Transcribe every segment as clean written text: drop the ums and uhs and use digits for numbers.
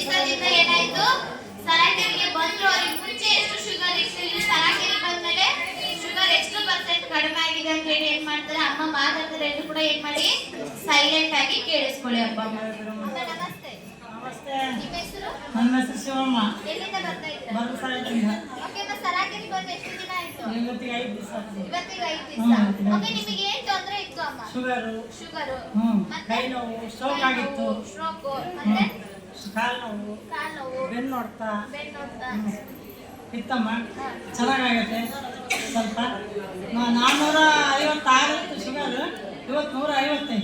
ದಿವಸದಿಂದ ಏನಾಯ್ತು ಸರಾಕೆರಿಗೆ ಬಂದ್ರು ಅವ್ರಿಗೆ ಮುಂಚೆ ಎಷ್ಟು ಶುಗರ್ ಇತ್ತು ಇಲ್ಲಿ ಸರಾಕೆರಿಗೆ ಬಂದ್ಮೇಲೆ ಶುಗರ್ ಎಷ್ಟು ಪರ್ಸೆಂಟ್ ಕಡಿಮೆ ಆಗಿದೆ ಅಂತ ಹೇಳಿ ಏನ್ ಮಾಡ್ತಾರೆ ಅಮ್ಮ ಮಾತಾಡ್ತಾರೆ ಎಂದು ಕೂಡ ಏನ್ ಮಾಡಿ ಸೈಲೆಂಟ್ ಆಗಿ ಕೇಳಿಸ್ಕೊಳ್ಳಿ ಅಪ್ಪ. ನಮಸ್ತೆ. ನಮಸ್ತೆ. ನಿಮ್ಮ ಹೆಸರು? ನನ್ನ ಹೆಸರು ಶಿವಮ್ಮ. ಎಲ್ಲಿಂದ ಬರ್ತಾ ಇದ್ದೀರಾ? ಬರಸಾಯದಿಂದ. ಓಕೆ ಅಮ್ಮ ಸರಾಕೆರಿಗೆ ಬಂದು ಎಷ್ಟು ದಿನ ಆಯ್ತು? ಇವತ್ತಿಗೆ 5 ದಿವಸ ಆಯ್ತು. ಇವತ್ತಿಗೆ 5 ದಿವಸ. ಓಕೆ ನಿಮಗೆ ಏನು ತೊಂದರೆ ಇತ್ತು ಅಮ್ಮ? ಶುಗರ್. ಮತ್ತೆ ಕೈ ನೋವು, ಸ್ಟ್ರೋಕ್ ಆಗಿತ್ತು. ಸ್ಟ್ರೋಕ್ ಮತ್ತೆ ಕಾಲು ನೋವು, ಬೆನ್ನು ನೋಡ್ತಾ ಇತ್ತಮ್ಮ. ಚೆನ್ನಾಗಾಗತ್ತೆ ಸ್ವಲ್ಪ. 456 ಇತ್ತು ಶುಗರ್, ಇವತ್ತು 155.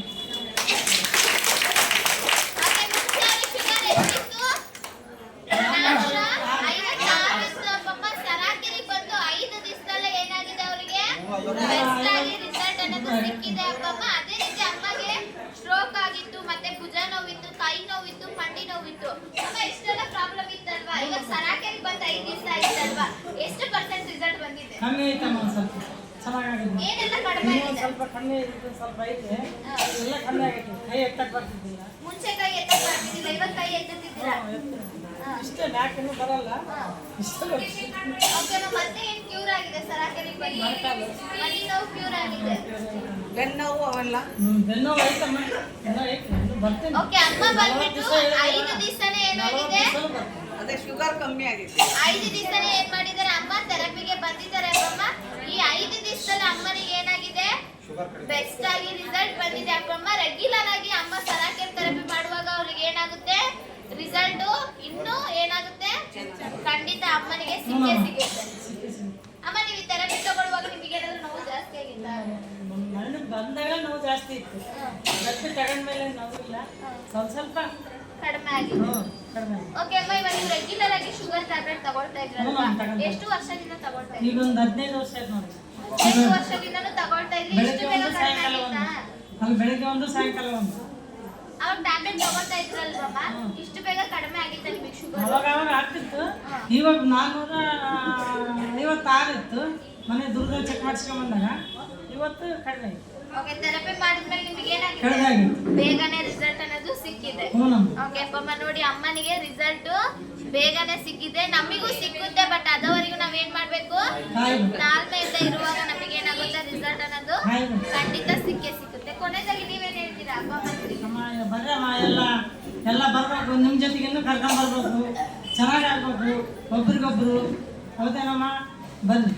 ಸಿಕ್ಕಿದೆ ಅಪ್ಪಮ್ಮ. ಅದೇ ರೀತಿ ಅಮ್ಮಗೆ ಸ್ಟ್ರೋಕ್ ಆಗಿತ್ತು, ಮತ್ತೆ ಭುಜ ನೋವಿತ್ತು, ಕೈ ನೋವಿತ್ತು, ಮಂಡಿ ನೋವಿತ್ತು. ಅಮ್ಮ ಇಷ್ಟೆಲ್ಲ ಪ್ರಾಬ್ಲಮ್ ಇತ್ತಲ್ವಾ? ಇವಾಗ ಸರಾಕೆರಿಗೆ ಬಂದು 5 ದಿವಸ ಆಯ್ತಲ್ವಾ? ಎಷ್ಟು ಪರ್ಸೆಂಟ್ ರಿಸಲ್ಟ್ ಬಂದಿದೆ? ಕಮ್ಮಿ ಐತಮ್ಮ, ಸ್ವಲ್ಪ ಚೆನ್ನಾಗಾಗಿದೆ. ಏನೆಲ್ಲ ಕಡಿಮೆ ಆಗಿದೆ? ಸ್ವಲ್ಪ ಕಮ್ಮಿ ಇತ್ತು, ಸ್ವಲ್ಪ ಐತೆ. ಎಲ್ಲ ಕಮ್ಮಿ ಆಗಿತ್ತು. ಕೈ ಎತ್ತಕ್ಕೆ ಬರ್ತಿದ್ದಿಲ್ಲ. ಮುಂಚೆ ಕೈ ಎತ್ತಕ್ಕೆ ಬರ್ತಿದ್ದಿಲ್ಲ, ಇವಾಗ ಕೈ ಎತ್ತುತ್ತಿದ್ದೀರಾ? ಇಷ್ಟೇ, ಯಾಕೆನೂ ಬರಲ್ಲ. ಇಷ್ಟೇ. ಓಕೆ ಅಮ್ಮ, ಮತ್ತೆ ಏನು ಕ್ಯೂರ್ ಆಗಿದೆ ಸರಾಕೆರಿಗೆ ಬಂದು? ಮಂಡಿ ನೋವು ಕ್ಯೂರ್ ಆಗಿದೆ. ಬೆನ್ನೋವು ಅವೆಲ್ಲ ಬೆನ್ನೋವು ಐತಮ್ಮ, ಎಲ್ಲ ಐತೆ. ಬರ್ತೇನೆ. ಓಕೆ ಅಮ್ಮ ಬಂದ್ಬಿಟ್ಟು 5 ದಿವಸನೇ ಏನಾಗಿದೆ? ಅದೇ ಶುಗರ್ ಕಮ್ಮಿ ಆಗಿದೆ. 5 ದಿವಸನೇ ಏನ್ ಮಾಡಿದ್ದಾರೆ ಅಮ್ಮ? ಥೆರಪಿಗೆ ಬಂದಿದ್ದಾರೆ ಅಪ್ಪಮ್ಮ. ಈ 5 ದಿವಸದಲ್ಲಿ ಅಮ್ಮನಿಗೆ ಏನಾಗಿದೆ? ಬೆಸ್ಟ್ ಆಗಿ ರಿಸಲ್ಟ್ ಬಂದಿದೆ ಅಪ್ಪಮ್ಮ. ರೆಗ್ಯುಲರ್ ಆಗಿ ಅಮ್ಮ ಸರಾಕೆರೆ ಥೆರಪಿ ಮಾಡುವಾಗ ಅವ್ರಿಗೆ ಏನಾಗುತ್ತೆ? ರಿಸಲ್ಟ್ ಇನ್ನೂ ಏನಾಗುತ್ತೆ? ಖಂಡಿತ ಅಮ್ಮನಿಗೆ ಸಿಗುತ್ತೆ. ಅಮ್ಮ ನೀವು ಈ ಥೆರಪಿ ತಗೊಳ್ಳುವಾಗ ನಿಮಗೆ ಏನಾದ್ರು ನೋವು ಜಾಸ್ತಿ ಆಗಿತ್ತಾ? ನನಗೆ ಬಂದಾಗ ನೋವು ಜಾಸ್ತಿ ಇತ್ತು. ಥೆರಪಿ ತಗೊಂಡ್ಮೇಲೆ ನೋವಿಲ್ಲ, ಸ್ವಲ್ಪ ಕಡಿಮೆ ಆಗಿದೆ. ಕಡಿಮೆ. ಓಕೆ ಅಮ್ಮ, ಇವಾಗ ನೀವು ರೆಗ್ಯುಲರ್ ಆಗಿ ಶುಗರ್ ಟ್ಯಾಬ್ಲೆಟ್ ತಗೊಳ್ತಾ ಇದ್ರಲ್ವಾ? ಎಷ್ಟು ವರ್ಷದಿಂದ ತಗೊಳ್ತಾ ಇದ್ದೀರಾ? ಈಗ ಒಂದು 15 ವರ್ಷ ಆಯ್ತು ನೋಡಿ. 5 ವರ್ಷದಿಂದನೂ ತಗೊಳ್ತಾ ಇದ್ರಿ. ಇಷ್ಟು ಬೇಗ ಕಡಿಮೆ ಆಗಿತ್ತಾ? ಅಲ್ಲಿ ಬೆಳಗ್ಗೆ ಒಂದು, ಸಾಯಂಕಾಲ ಒಂದು. ಅವಾಗ ಟ್ಯಾಬ್ಲೆಟ್ ತಗೊಳ್ತಾ ಇದ್ರಲ್ವಮ್ಮ? ಇಷ್ಟು ಬೇಗ ಕಡಿಮೆ ಆಗಿತ್ತಾ ನಿಮಗೆ ಶುಗರ್? ಅವಾಗ ಆಗ್ತಿತ್ತು. ಇವಾಗ 456 ಇತ್ತು. ಮನೆ ದೂರದಲ್ಲಿ ಚೆಕ್ ಮಾಡಿಸ್ಕೊಂಡ್ ಬಂದಾಗ ಇವತ್ತು ಕಡಿಮೆ ಆಯ್ತು. ಓಕೆ, ಥೆರಪಿ ಮಾಡಿದ್ಮೇಲೆ ನಿಮಗೆ ಏನಾಗಿದೆ? ಕಡಿಮೆ ಆಗಿತ್ತು. ಬೇಗನೆ ರಿಸಲ್ಟ್ ಅನ್ನೋದು ಸಿಕ್ಕಿದೆ. ಓಕೆ ಅಪ್ಪಮ್ಮ, ನೋಡಿ ಅಮ್ಮನಿಗೆ ರಿಸಲ್ಟ್ ಬೇಗನೆ ಸಿಕ್ಕಿದೆ. ನಮಿಗೂ ಸಿಕ್ಕುತ್ತೆ, ಬಟ್ ಅದವರೆಗೂ ನಾವೇನ್ ಮಾಡ್ಬೇಕು? ತಾಳ್ಮೆಯಿಂದ ಇರುವಾಗ ನಮಗೆ ಏನಾಗುತ್ತೆ? ರಿಸಲ್ಟ್ ಅನ್ನೋದು ಖಂಡಿತ ಸಿಕ್ಕುತ್ತೆ. ಕೊನೆಯದಾಗಿ ನೀವೇನ್ ಹೇಳ್ತೀರಾ ಅಪ್ಪ ಅಮ್ಮನಿಗೆ? ಬರ್ರಮ್ಮ, ಎಲ್ಲ ಬರ್ಬೇಕು. ನಿಮ್ಮ ಜೊತೆಗೆ ಕರ್ಕೊಂಡ್ ಬರ್ಬೇಕು. ಚೆನ್ನಾಗಿ ಆಗ್ಬೇಕು ಒಬ್ರಿಗೊಬ್ರು. ಹೌದೇನಮ್ಮ? ಬನ್ನಿ.